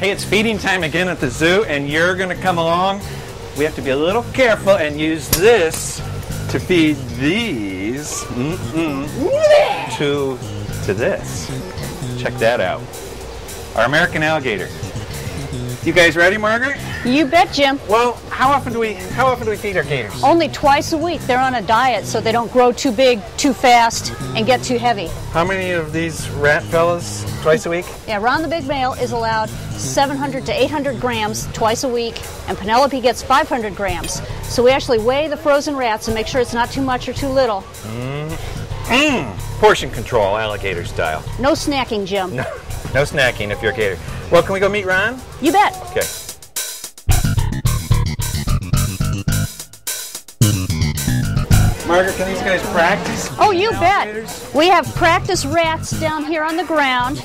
Hey, it's feeding time again at the zoo, and you're going to come along. We have to be a little careful and use this to feed these to this. Check that out. Our American alligator. You guys ready, Margaret? You bet, Jim. Well, how often do we feed our gators? Only twice a week. They're on a diet so they don't grow too big, too fast, and get too heavy. How many of these rat fellas twice a week? Yeah, Ron the big male is allowed 700 to 800 grams twice a week, and Penelope gets 500 grams. So we actually weigh the frozen rats and make sure it's not too much or too little. Portion control, alligator style. No snacking, Jim. No snacking if you're a gator. Well, can we go meet Ron? You bet. Okay. Margaret, can these guys practice? Oh, you bet. We have practice rats down here on the ground.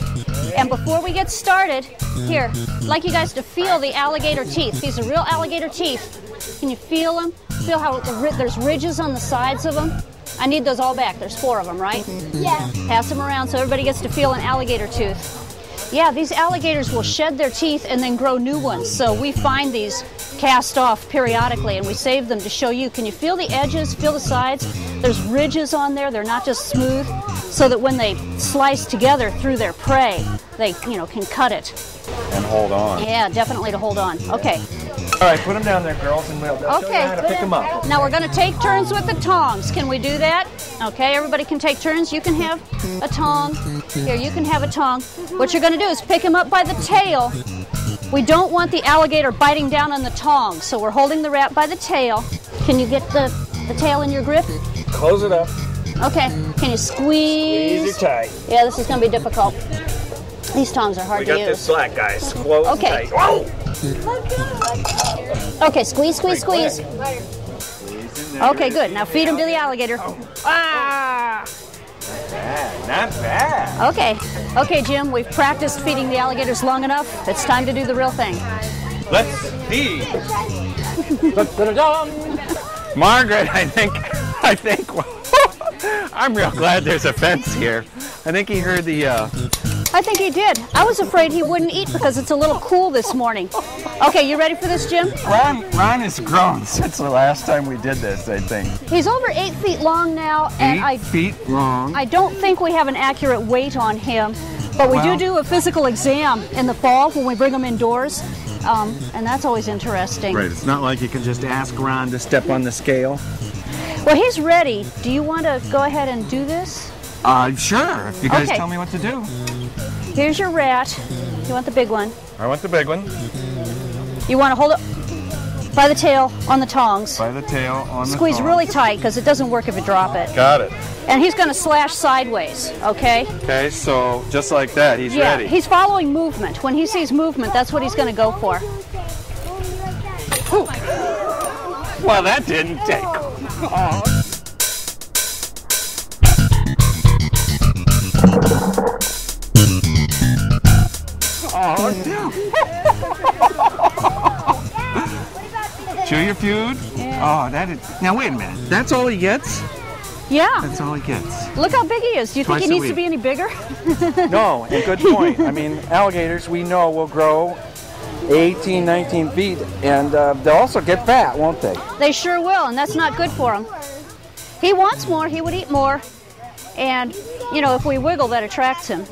And before we get started, here, I'd like you guys to feel the alligator teeth. These are real alligator teeth. Can you feel them? Feel how there's ridges on the sides of them? I need those all back. There's 4 of them, right? Yeah. Pass them around so everybody gets to feel an alligator tooth. Yeah, these alligators will shed their teeth and then grow new ones. So we find these cast off periodically and we save them to show you. Can you feel the edges, feel the sides? There's ridges on there. They're not just smooth, so that when they slice together through their prey, they, can cut it. And hold on. Yeah, definitely to hold on. Okay. All right, put them down there, girls, and we'll show you how to pick them up. Now we're going to take turns with the tongs. Can we do that? Okay, everybody can take turns. You can have a tong. Here, you can have a tong. What you're going to do is pick him up by the tail. We don't want the alligator biting down on the tong, so we're holding the rat by the tail. Can you get the tail in your grip? Close it up. Okay. Can you squeeze? Squeeze it tight. Yeah, this is going to be difficult. These tongs are hard to use. We got this slack, guys. Close it tight. Whoa! Okay, squeeze. Okay, good. Now feed him to the alligator. Ah! Not bad. Okay, Jim, we've practiced feeding the alligators long enough. It's time to do the real thing. Let's feed. Margaret, I think, I'm real glad there's a fence here. I think he heard the, I think he did. I was afraid he wouldn't eat because it's a little cool this morning. Okay, you ready for this, Jim? Ron has grown since the last time we did this, I think. He's over 8 feet long now, and 8 feet long. I don't think we have an accurate weight on him, but we do a physical exam in the fall when we bring him indoors, and that's always interesting. Right, it's not like you can just ask Ron to step on the scale. Well, he's ready. Do you want to go ahead and do this? Sure, if you guys tell me what to do. Here's your rat. You want the big one? I want the big one. You want to hold it by the tail on the tongs. By the tail on the Squeeze really tight because it doesn't work if you drop it. Got it. And he's going to slash sideways, okay? Okay, so just like that, he's ready. Yeah, he's following movement. When he sees movement, that's what he's going to go for. Ooh. Well, that didn't take. Oh. Chew your food? Yeah. Oh, that is. Now, wait a minute. That's all he gets? Yeah. That's all he gets. Look how big he is. Do you think he needs to be any bigger? No, and good point. I mean, alligators, we know, will grow 18, 19 feet, and they'll also get fat, won't they? They sure will, and that's not good for him. He wants more. He would eat more. And, if we wiggle, that attracts him.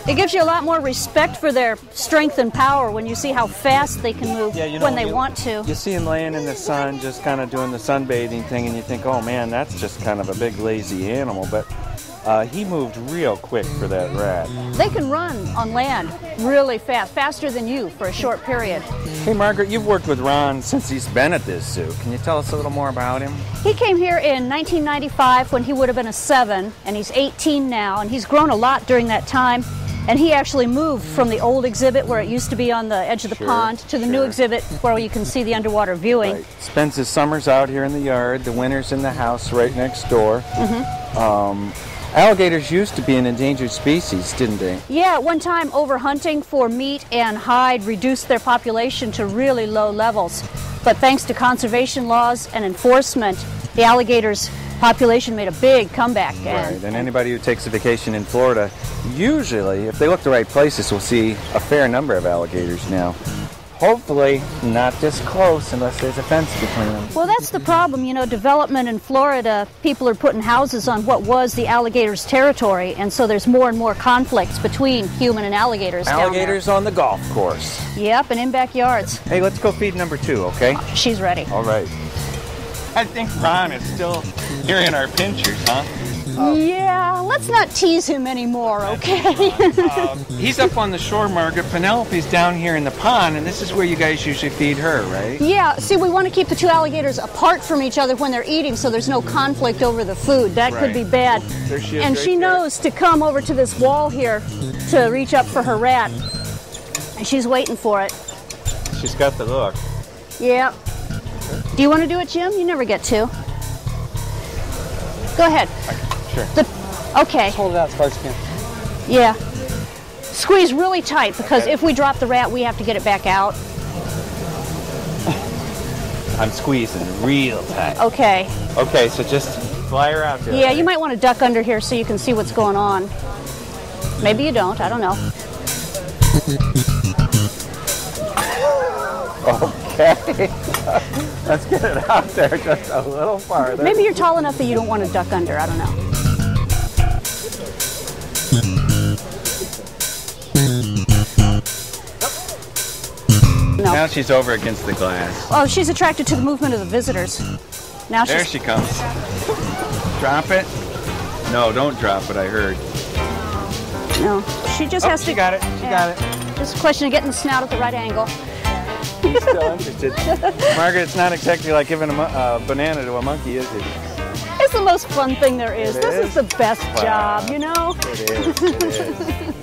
It gives you a lot more respect for their strength and power when you see how fast they can move when they want to. You see them laying in the sun, just kind of doing the sunbathing thing, and you think, oh man, that's just kind of a big lazy animal. But he moved real quick for that rat. They can run on land really fast, faster than you for a short period. Hey Margaret, you've worked with Ron since he's been at this zoo. Can you tell us a little more about him? He came here in 1995 when he would have been a 7, and he's 18 now, and he's grown a lot during that time. And he actually moved from the old exhibit where it used to be on the edge of the pond to the new exhibit where you can see the underwater viewing. Right. Spends his summers out here in the yard, the winters in the house right next door. Alligators used to be an endangered species, didn't they? Yeah, at one time overhunting for meat and hide reduced their population to really low levels. But thanks to conservation laws and enforcement, the alligators population made a big comeback. Right, and anybody who takes a vacation in Florida, usually, if they look the right places, will see a fair number of alligators now. Hopefully not this close unless there's a fence between them. Well, that's the problem. You know, development in Florida, people are putting houses on what was the alligators' territory, and so there's more and more conflicts between human and alligators Alligators down on the golf course. there. Yep, and in backyards. Hey, let's go feed number 2, okay? She's ready. All right. I think Ron is still hearing our pinchers, huh? Yeah, let's not tease him anymore, okay? He's up on the shore, Margaret. Penelope's down here in the pond, and this is where you guys usually feed her, right? Yeah, see, we want to keep the two alligators apart from each other when they're eating so there's no conflict over the food. That could be bad. There she is, And right she there. knows to come over to this wall here to reach up for her rat. And she's waiting for it. She's got the look. Yeah. Do you want to do it, Jim? You never get to. Go ahead. Sure. Okay. Hold it out as far as you can. Yeah. Squeeze really tight because if we drop the rat, we have to get it back out. I'm squeezing real tight. Okay. Okay, so just fly her out there. Yeah, you might want to duck under here so you can see what's going on. Maybe you don't. I don't know. Okay. Let's get it out there just a little farther. Maybe you're tall enough that you don't want to duck under. I don't know. No. Now she's over against the glass. Oh, she's attracted to the movement of the visitors. Now There she's... she comes. Drop it. No, don't drop it, I heard. No. She just has to... She got it. She got it. Just a question of getting the snout at the right angle. He's still interested. Margaret, it's not exactly like giving a banana to a monkey, is it? It's the most fun thing there is. It This is? is the best Wow. job, you know? It is. It is.